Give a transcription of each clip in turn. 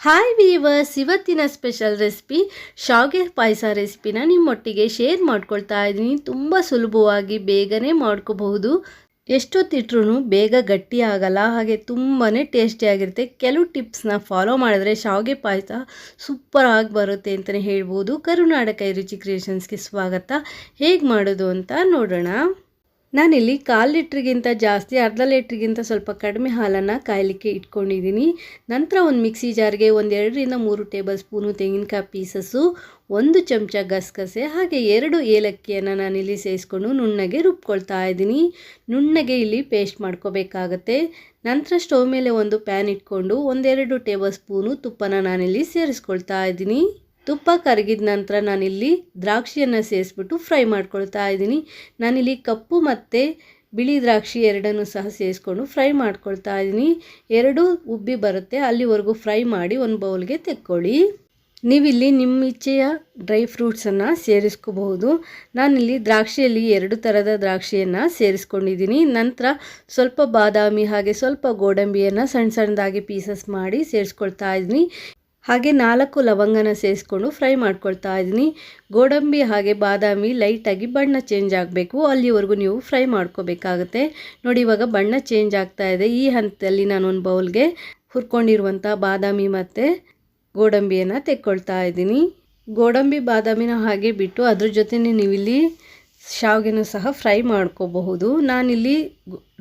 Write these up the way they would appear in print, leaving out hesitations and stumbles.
Hi viewers, ಇವತ್ತಿನ special recipe ಶಾವಿಗೆ ಪಾಯಸ ರೆಸಿಪಿನ ನಿಮ್ಮೊಟ್ಟಿಗೆ ಶೇರ್ ಮಾಡ್ಕೊಳ್ತಾ ಇದ್ದೀನಿ. ತುಂಬ ಸುಲಭವಾಗಿ ಬೇಗನೆ ಮಾಡ್ಕೋಬಹುದು. ಎಷ್ಟೊತ್ತಿಟ್ರೂ ಬೇಗ ಗಟ್ಟಿ ಆಗಲ್ಲ, ಹಾಗೆ ತುಂಬಾ ಟೇಸ್ಟಿಯಾಗಿರುತ್ತೆ. ಕೆಲವು ಟಿಪ್ಸ್ನ ಫಾಲೋ ಮಾಡಿದ್ರೆ ಶಾವಿಗೆ ಪಾಯಸ ಸೂಪರ್ ಆಗಿ ಬರುತ್ತೆ ಅಂತಲೇ ಹೇಳ್ಬೋದು. ಕರುನಾಡ ಕೈ ರುಚಿ ಕ್ರಿಯೇಷನ್ಸ್ಗೆ ಸ್ವಾಗತ. ಹೇಗೆ ಮಾಡೋದು ಅಂತ ನೋಡೋಣ. ನಾನಿಲ್ಲಿ 1/4 ಲೀಟ್ರಿಗಿಂತ ಜಾಸ್ತಿ, ಅರ್ಧ ಲೀಟ್ರಿಗಿಂತ ಸ್ವಲ್ಪ ಕಡಿಮೆ ಹಾಲನ್ನು ಕಾಯಲಿಕ್ಕೆ ಇಟ್ಕೊಂಡಿದ್ದೀನಿ. ನಂತರ ಒಂದು ಮಿಕ್ಸಿ ಜಾರ್ಗೆ 2 ರಿಂದ 3 ಟೇಬಲ್ ಸ್ಪೂನು ತೆಂಗಿನಕಾಯಿ ಪೀಸಸ್ಸು, 1 ಚಮಚ ಗಸಗಸೆ ಹಾಗೆ 2 ಏಲಕ್ಕಿಯನ್ನು ನಾನಿಲ್ಲಿ ಸೇರಿಸ್ಕೊಂಡು ನುಣ್ಣಗೆ ರುಬ್ಕೊಳ್ತಾ ಇದ್ದೀನಿ. ನುಣ್ಣಗೆ ಇಲ್ಲಿ ಪೇಸ್ಟ್ ಮಾಡ್ಕೋಬೇಕಾಗತ್ತೆ. ನಂತರ ಸ್ಟವ್ ಮೇಲೆ ಒಂದು ಪ್ಯಾನ್ ಇಟ್ಕೊಂಡು 1-2 ಟೇಬಲ್ ಸ್ಪೂನು ತುಪ್ಪನ ನಾನಿಲ್ಲಿ ಸೇರಿಸ್ಕೊಳ್ತಾ ಇದ್ದೀನಿ. ತುಪ್ಪ ಕರಗಿದ ನಂತರ ನಾನಿಲ್ಲಿ ದ್ರಾಕ್ಷಿಯನ್ನು ಸೇರಿಸ್ಬಿಟ್ಟು ಫ್ರೈ ಮಾಡ್ಕೊಳ್ತಾ ಇದ್ದೀನಿ. ನಾನಿಲ್ಲಿ ಕಪ್ಪು ಮತ್ತು ಬಿಳಿ ದ್ರಾಕ್ಷಿ ಎರಡನ್ನೂ ಸಹ ಸೇರಿಸ್ಕೊಂಡು ಫ್ರೈ ಮಾಡ್ಕೊಳ್ತಾ ಇದ್ದೀನಿ. 2 ಉಬ್ಬಿ ಬರುತ್ತೆ ಅಲ್ಲಿವರೆಗೂ ಫ್ರೈ ಮಾಡಿ ಒಂದು ಬೌಲ್ಗೆ ತೆಕ್ಕೊಳ್ಳಿ. ನೀವಿಲ್ಲಿ ನಿಮ್ಮ ಇಚ್ಛೆಯ ಡ್ರೈ ಫ್ರೂಟ್ಸನ್ನು ಸೇರಿಸ್ಕೋಬಹುದು. ನಾನಿಲ್ಲಿ ದ್ರಾಕ್ಷಿಯಲ್ಲಿ 2 ಥರದ ದ್ರಾಕ್ಷಿಯನ್ನು ಸೇರಿಸ್ಕೊಂಡಿದ್ದೀನಿ. ನಂತರ ಸ್ವಲ್ಪ ಬಾದಾಮಿ ಹಾಗೆ ಸ್ವಲ್ಪ ಗೋಡಂಬಿಯನ್ನು ಸಣ್ಣ ಸಣ್ಣದಾಗಿ ಪೀಸಸ್ ಮಾಡಿ ಸೇರಿಸ್ಕೊಳ್ತಾ ಇದ್ದೀನಿ. ಹಾಗೆ 4 ಲವಂಗನ ಸೇರಿಸ್ಕೊಂಡು ಫ್ರೈ ಮಾಡ್ಕೊಳ್ತಾ ಇದ್ದೀನಿ. ಗೋಡಂಬಿ ಹಾಗೆ ಬಾದಾಮಿ ಲೈಟಾಗಿ ಬಣ್ಣ ಚೇಂಜ್ ಆಗಬೇಕು, ಅಲ್ಲಿವರೆಗೂ ನೀವು ಫ್ರೈ ಮಾಡ್ಕೋಬೇಕಾಗುತ್ತೆ. ನೋಡಿ, ಇವಾಗ ಬಣ್ಣ ಚೇಂಜ್ ಆಗ್ತಾ ಇದೆ. ಈ ಹಂತದಲ್ಲಿ ನಾನು ಒಂದು ಬೌಲ್ಗೆ ಹುರ್ಕೊಂಡಿರುವಂಥ ಬಾದಾಮಿ ಮತ್ತು ಗೋಡಂಬಿಯನ್ನು ತೆಕ್ಕೊಳ್ತಾ ಇದ್ದೀನಿ. ಗೋಡಂಬಿ ಬಾದಾಮಿನ ಹಾಗೆ ಬಿಟ್ಟು ಅದ್ರ ಜೊತೆನೇ ನೀವಿಲ್ಲಿ ಶಾವಿಗೆನೂ ಸಹ ಫ್ರೈ ಮಾಡ್ಕೋಬಹುದು. ನಾನಿಲ್ಲಿ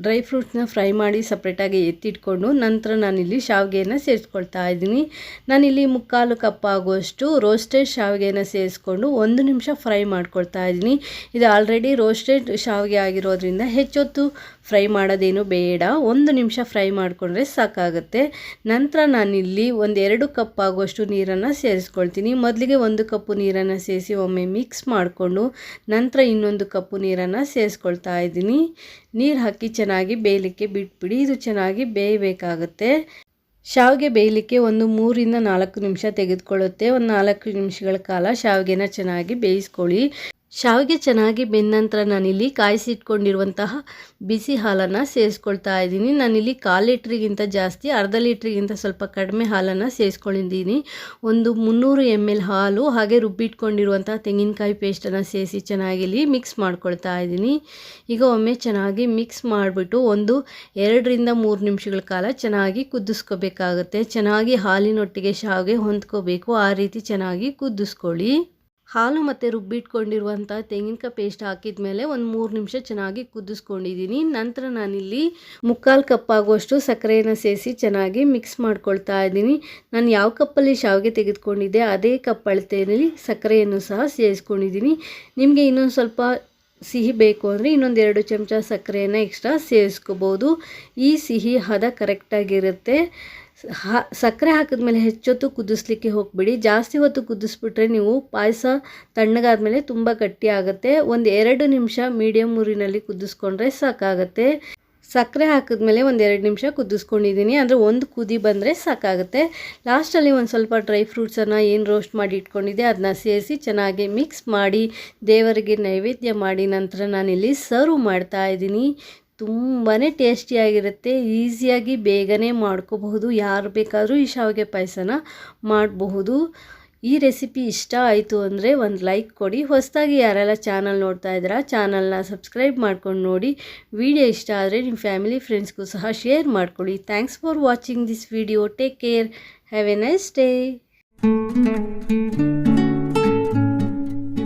ಡ್ರೈ ಫ್ರೂಟ್ಸ್ನ ಫ್ರೈ ಮಾಡಿ ಸಪ್ರೇಟಾಗಿ ಎತ್ತಿಟ್ಕೊಂಡು ನಂತರ ನಾನಿಲ್ಲಿ ಶಾವಿಗೆಯನ್ನು ಸೇರಿಸ್ಕೊಳ್ತಾ ಇದ್ದೀನಿ. ನಾನಿಲ್ಲಿ 3/4 ಕಪ್ ಆಗುವಷ್ಟು ರೋಸ್ಟೆಡ್ ಶಾವಿಗೆಯನ್ನು ಸೇರಿಸ್ಕೊಂಡು 1 ನಿಮಿಷ ಫ್ರೈ ಮಾಡ್ಕೊಳ್ತಾ ಇದ್ದೀನಿ. ಇದು ಆಲ್ರೆಡಿ ರೋಸ್ಟೆಡ್ ಶಾವಿಗೆ ಆಗಿರೋದ್ರಿಂದ ಹೆಚ್ಚೊತ್ತು ಫ್ರೈ ಮಾಡೋದೇನು ಬೇಡ, 1 ನಿಮಿಷ ಫ್ರೈ ಮಾಡಿಕೊಂಡ್ರೆ ಸಾಕಾಗುತ್ತೆ. ನಂತರ ನಾನಿಲ್ಲಿ 2 ಕಪ್ ಆಗುವಷ್ಟು ನೀರನ್ನು ಸೇರಿಸ್ಕೊಳ್ತೀನಿ. ಮೊದಲಿಗೆ 1 ಕಪ್ಪು ನೀರನ್ನು ಸೇರಿಸಿ ಒಮ್ಮೆ ಮಿಕ್ಸ್ ಮಾಡಿಕೊಂಡು ನಂತರ ಇನ್ನೊಂದು ಕಪ್ಪು ನೀರನ್ನು ಸೇರಿಸ್ಕೊಳ್ತಾ ಇದ್ದೀನಿ. ನೀರು ಹಾಕಿ ಚೆನ್ನಾಗಿ ಬೇಯಲಿಕ್ಕೆ ಬಿಟ್ಬಿಡಿ. ಇದು ಚೆನ್ನಾಗಿ ಬೇಯಬೇಕಾಗುತ್ತೆ. ಶಾವಿಗೆ ಬೇಯಲಿಕ್ಕೆ 3 ರಿಂದ 4 ನಿಮಿಷ ತೆಗೆದುಕೊಳ್ಳುತ್ತೆ. 4 ನಿಮಿಷಗಳ ಕಾಲ ಶಾವಿಗೆನ ಚೆನ್ನಾಗಿ ಬೇಯಿಸ್ಕೊಳ್ಳಿ. ಶಾವಿಗೆ ಚೆನ್ನಾಗಿ ಬೆಂದ ನಂತರ ನಾನಿಲ್ಲಿ ಕಾಯಿಸಿಟ್ಕೊಂಡಿರುವಂತಹ ಬಿಸಿ ಹಾಲನ್ನು ಸೇರಿಸ್ಕೊಳ್ತಾ ಇದ್ದೀನಿ. ನಾನಿಲ್ಲಿ 1/4 ಲೀಟ್ರಿಗಿಂತ ಜಾಸ್ತಿ, ಅರ್ಧ ಲೀಟ್ರಿಗಿಂತ ಸ್ವಲ್ಪ ಕಡಿಮೆ ಹಾಲನ್ನು ಸೇರಿಸ್ಕೊಂಡಿದ್ದೀನಿ. 300 ml ಹಾಲು ಹಾಗೆ ರುಬ್ಬಿಟ್ಕೊಂಡಿರುವಂಥ ತೆಂಗಿನಕಾಯಿ ಪೇಸ್ಟನ್ನು ಸೇರಿಸಿ ಚೆನ್ನಾಗಿ ಇಲ್ಲಿ ಮಿಕ್ಸ್ ಮಾಡ್ಕೊಳ್ತಾ ಇದ್ದೀನಿ. ಈಗ ಒಮ್ಮೆ ಚೆನ್ನಾಗಿ ಮಿಕ್ಸ್ ಮಾಡಿಬಿಟ್ಟು 2 ರಿಂದ 3 ನಿಮಿಷಗಳ ಕಾಲ ಚೆನ್ನಾಗಿ ಕುದಿಸ್ಕೋಬೇಕಾಗುತ್ತೆ. ಚೆನ್ನಾಗಿ ಹಾಲಿನೊಟ್ಟಿಗೆ ಶಾವಿಗೆ ಹೊಂದ್ಕೋಬೇಕು, ಆ ರೀತಿ ಚೆನ್ನಾಗಿ ಕುದಿಸ್ಕೊಳ್ಳಿ. ಹಾಲು ಮತ್ತು ರುಬ್ಬಿಟ್ಕೊಂಡಿರುವಂಥ ತೆಂಗಿನಕಾಯಿ ಪೇಸ್ಟ್ ಹಾಕಿದ ಮೇಲೆ 3 ನಿಮಿಷ ಚೆನ್ನಾಗಿ ಕುದಿಸ್ಕೊಂಡಿದ್ದೀನಿ. ನಂತರ ನಾನಿಲ್ಲಿ 3/4 ಕಪ್ ಆಗುವಷ್ಟು ಸಕ್ಕರೆಯನ್ನು ಸೇರಿಸಿ ಚೆನ್ನಾಗಿ ಮಿಕ್ಸ್ ಮಾಡ್ಕೊಳ್ತಾ ಇದ್ದೀನಿ. ನಾನು ಯಾವ ಕಪ್ಪಲ್ಲಿ ಶಾವಿಗೆ ತೆಗೆದುಕೊಂಡಿದ್ದೆ ಅದೇ ಕಪ್ ಅಳತೆಯಲ್ಲಿ ಸಕ್ಕರೆಯನ್ನು ಸಹ ಸೇರಿಸ್ಕೊಂಡಿದ್ದೀನಿ. ನಿಮಗೆ ಇನ್ನೊಂದು ಸ್ವಲ್ಪ ಸಿಹಿ ಬೇಕು ಅಂದರೆ ಇನ್ನೊಂದು 2 ಚಮಚ ಸಕ್ಕರೆಯನ್ನು ಎಕ್ಸ್ಟ್ರಾ ಸೇರಿಸ್ಕೋಬೋದು. ಈ ಸಿಹಿ ಹದ ಕರೆಕ್ಟಾಗಿರುತ್ತೆ. ಸಕ್ಕರೆ ಹಾಕಿದ್ಮೇಲೆ ಹೆಚ್ಚೊತ್ತು ಕುದಿಸ್ಲಿಕ್ಕೆ ಹೋಗ್ಬಿಡಿ. ಜಾಸ್ತಿ ಹೊತ್ತು ಕುದಿಸ್ಬಿಟ್ರೆ ನೀವು ಪಾಯಸ ತಣ್ಣಗಾದ್ಮೇಲೆ ತುಂಬ ಗಟ್ಟಿ ಆಗುತ್ತೆ. 2 ನಿಮಿಷ ಮೀಡಿಯಮ್ ಊರಿನಲ್ಲಿ ಕುದಿಸ್ಕೊಂಡ್ರೆ ಸಾಕಾಗುತ್ತೆ. ಸಕ್ಕರೆ ಹಾಕಿದ್ಮೇಲೆ 2 ನಿಮಿಷ ಕುದಿಸ್ಕೊಂಡಿದ್ದೀನಿ, ಅಂದರೆ 1 ಕುದಿ ಬಂದರೆ ಸಾಕಾಗುತ್ತೆ. ಲಾಸ್ಟಲ್ಲಿ ಒಂದು ಸ್ವಲ್ಪ ಡ್ರೈ ಫ್ರೂಟ್ಸನ್ನು ಏನು ರೋಸ್ಟ್ ಮಾಡಿ ಇಟ್ಕೊಂಡಿದ್ದೆ ಅದನ್ನ ಸೇರಿಸಿ ಚೆನ್ನಾಗಿ ಮಿಕ್ಸ್ ಮಾಡಿ ದೇವರಿಗೆ ನೈವೇದ್ಯ ಮಾಡಿ ನಂತರ ನಾನಿಲ್ಲಿ ಸರ್ವ್ ಮಾಡ್ತಾ ಇದ್ದೀನಿ. ತುಂಬಾ ಟೇಸ್ಟಿಯಾಗಿರುತ್ತೆ. ಈಸಿಯಾಗಿ ಬೇಗನೆ ಮಾಡ್ಕೋಬಹುದು. ಯಾರು ಬೇಕಾದರೂ ಈ ಶಾವಿಗೆ ಪಾಯಸನ ಮಾಡಬಹುದು. ಈ ರೆಸಿಪಿ ಇಷ್ಟ ಆಯಿತು ಅಂದರೆ ಒಂದು ಲೈಕ್ ಕೊಡಿ. ಹೊಸದಾಗಿ ಯಾರೆಲ್ಲ ಚಾನಲ್ ನೋಡ್ತಾ ಇದ್ದೀರಾ ಚಾನಲ್ನ ಸಬ್ಸ್ಕ್ರೈಬ್ ಮಾಡ್ಕೊಂಡು ನೋಡಿ. ವಿಡಿಯೋ ಇಷ್ಟ ಆದರೆ ನಿಮ್ಮ ಫ್ಯಾಮಿಲಿ ಫ್ರೆಂಡ್ಸ್ಗೂ ಸಹ ಶೇರ್ ಮಾಡ್ಕೊಳ್ಳಿ. Thanks for watching this video. Take care. Have A nice day.